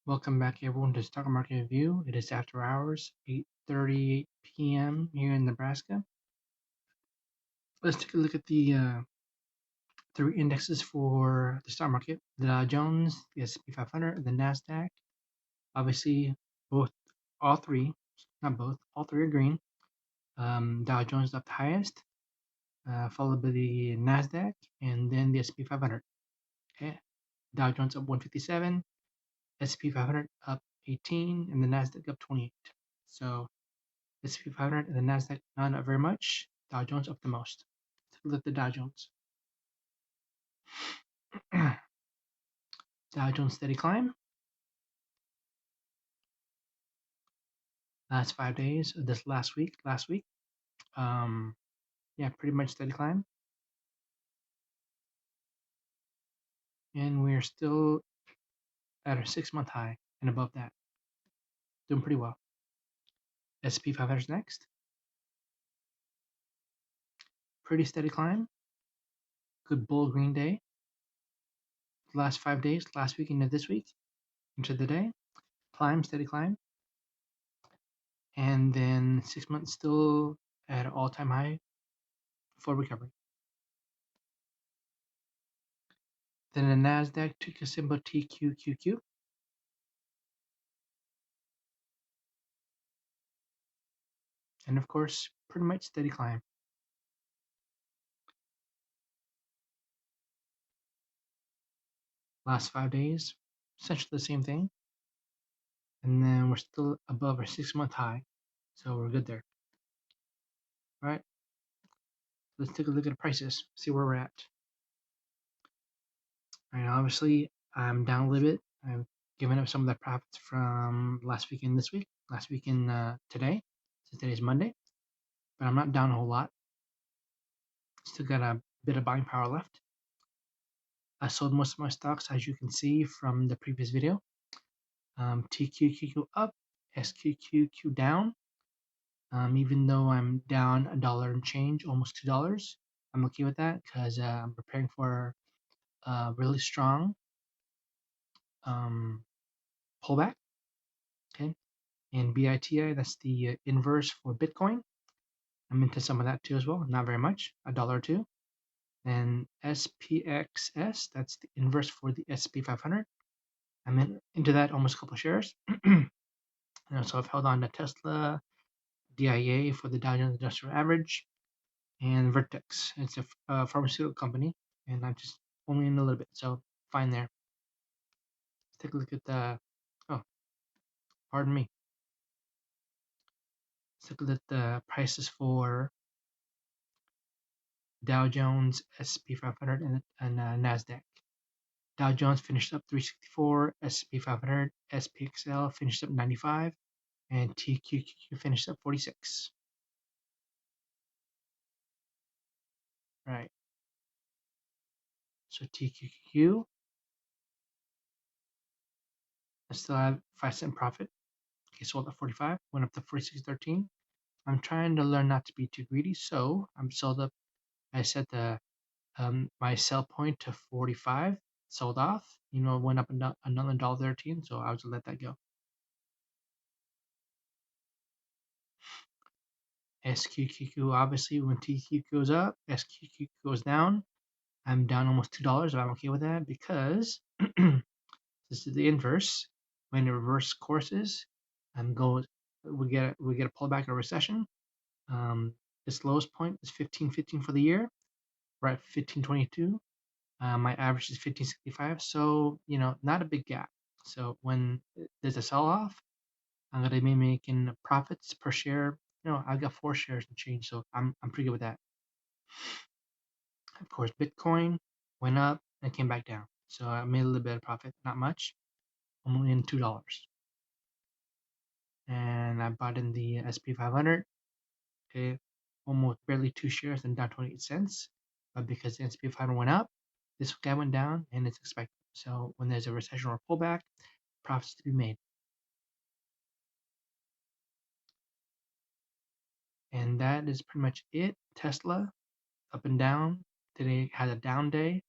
Welcome back, everyone, to Stock Market Review. It is after hours, 8:38 p.m. here in Nebraska. Let's take a look at the three indexes for the stock market: the Dow Jones, the S&P 500, the Nasdaq. Obviously, all three, not both, all three are green. Dow Jones up the highest, followed by the Nasdaq, and then the S&P 500. Okay, Dow Jones up 157, S&P 500 up 18, and the Nasdaq up 28. So S&P 500 and the Nasdaq not up very much. Dow Jones up the most. Take a look at the Dow Jones. Dow Jones steady climb. Last 5 days. This last week. Yeah, pretty much steady climb. And we're still at our 6-month high and above that. Doing pretty well. S&P 500 is next. Pretty steady climb. Good bull green day. Last 5 days. Last week into this week. Into the day. Climb, steady climb. And then 6 months still at an all-time high. Full recovery. Then the Nasdaq took a symbol TQQQ. And of course, pretty much steady climb. Last 5 days, essentially the same thing. And then we're still above our 6-month high. So we're good there. All right. Let's take a look at the prices, see where we're at. All right, obviously, I'm down a little bit. I've given up some of the profits from last week and this week. Last week and today, since today's Monday. But I'm not down a whole lot. Still got a bit of buying power left. I sold most of my stocks, as you can see from the previous video. TQQQ up, SQQQ down. Even though I'm down $1 and change, almost $2, I'm okay with that because I'm preparing for a really strong pullback. Okay, and BITI, that's the inverse for Bitcoin. I'm into some of that too as well, not very much, $1 or two. And SPXS, that's the inverse for the SP 500. I'm into that almost a couple of shares. So I've held on to Tesla, DIA for the Dow Jones Industrial Average, and Vertex. It's a pharmaceutical company, and I'm just only in a little bit, so fine there. Let's take a look at the, oh, pardon me. Let's take a look at the prices for Dow Jones, S&P 500, and Nasdaq. Dow Jones finished up 364, S&P 500, SPXL finished up 95, and TQQQ finished up 46. Right. So TQQQ, I still have 5-cent profit. Okay, sold at 45, went up to 46.13. I'm trying to learn not to be too greedy, so I'm sold up. I set the my sell point to 45, sold off. Went up another $1.13, so I was to let that go. SQQQ, obviously, when TQ goes up, SQQ goes down. I'm down almost $2, but I'm okay with that because this is the inverse. When the reverse courses, we get a pullback or recession. Its lowest point is 15.15 for the year. We're at 15.22. My average is 15.65. So not a big gap. So when there's a sell-off, I'm gonna be making profits per share. I've got 4 shares and change, so I'm pretty good with that. Of course, Bitcoin went up and came back down, so I made a little bit of profit, not much. I'm only in $2, and I bought in the SP 500. Okay, almost barely 2 shares and down 28 cents. But because the SP 500 went up, this guy went down, and it's expected. So when there's a recession or pullback, profits to be made. And that is pretty much it. Tesla, up and down. Today had a down day.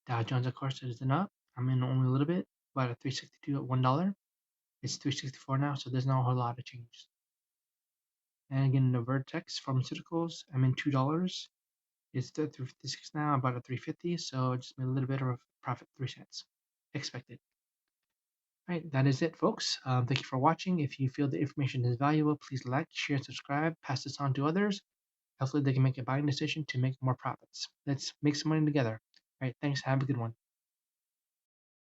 Dow Jones, of course, isn't up. I'm in only a little bit. about a 362 at $1. It's 364 now, so there's not a whole lot of change. And again, the Vertex Pharmaceuticals, I'm in $2. It's still 356 now, about a 350, so just made a little bit of a profit, 3 cents, expected. All right, that is it, folks. Thank you for watching. If you feel the information is valuable, please like, share, and subscribe. Pass this on to others. Hopefully, they can make a buying decision to make more profits. Let's make some money together. All right, thanks. Have a good one.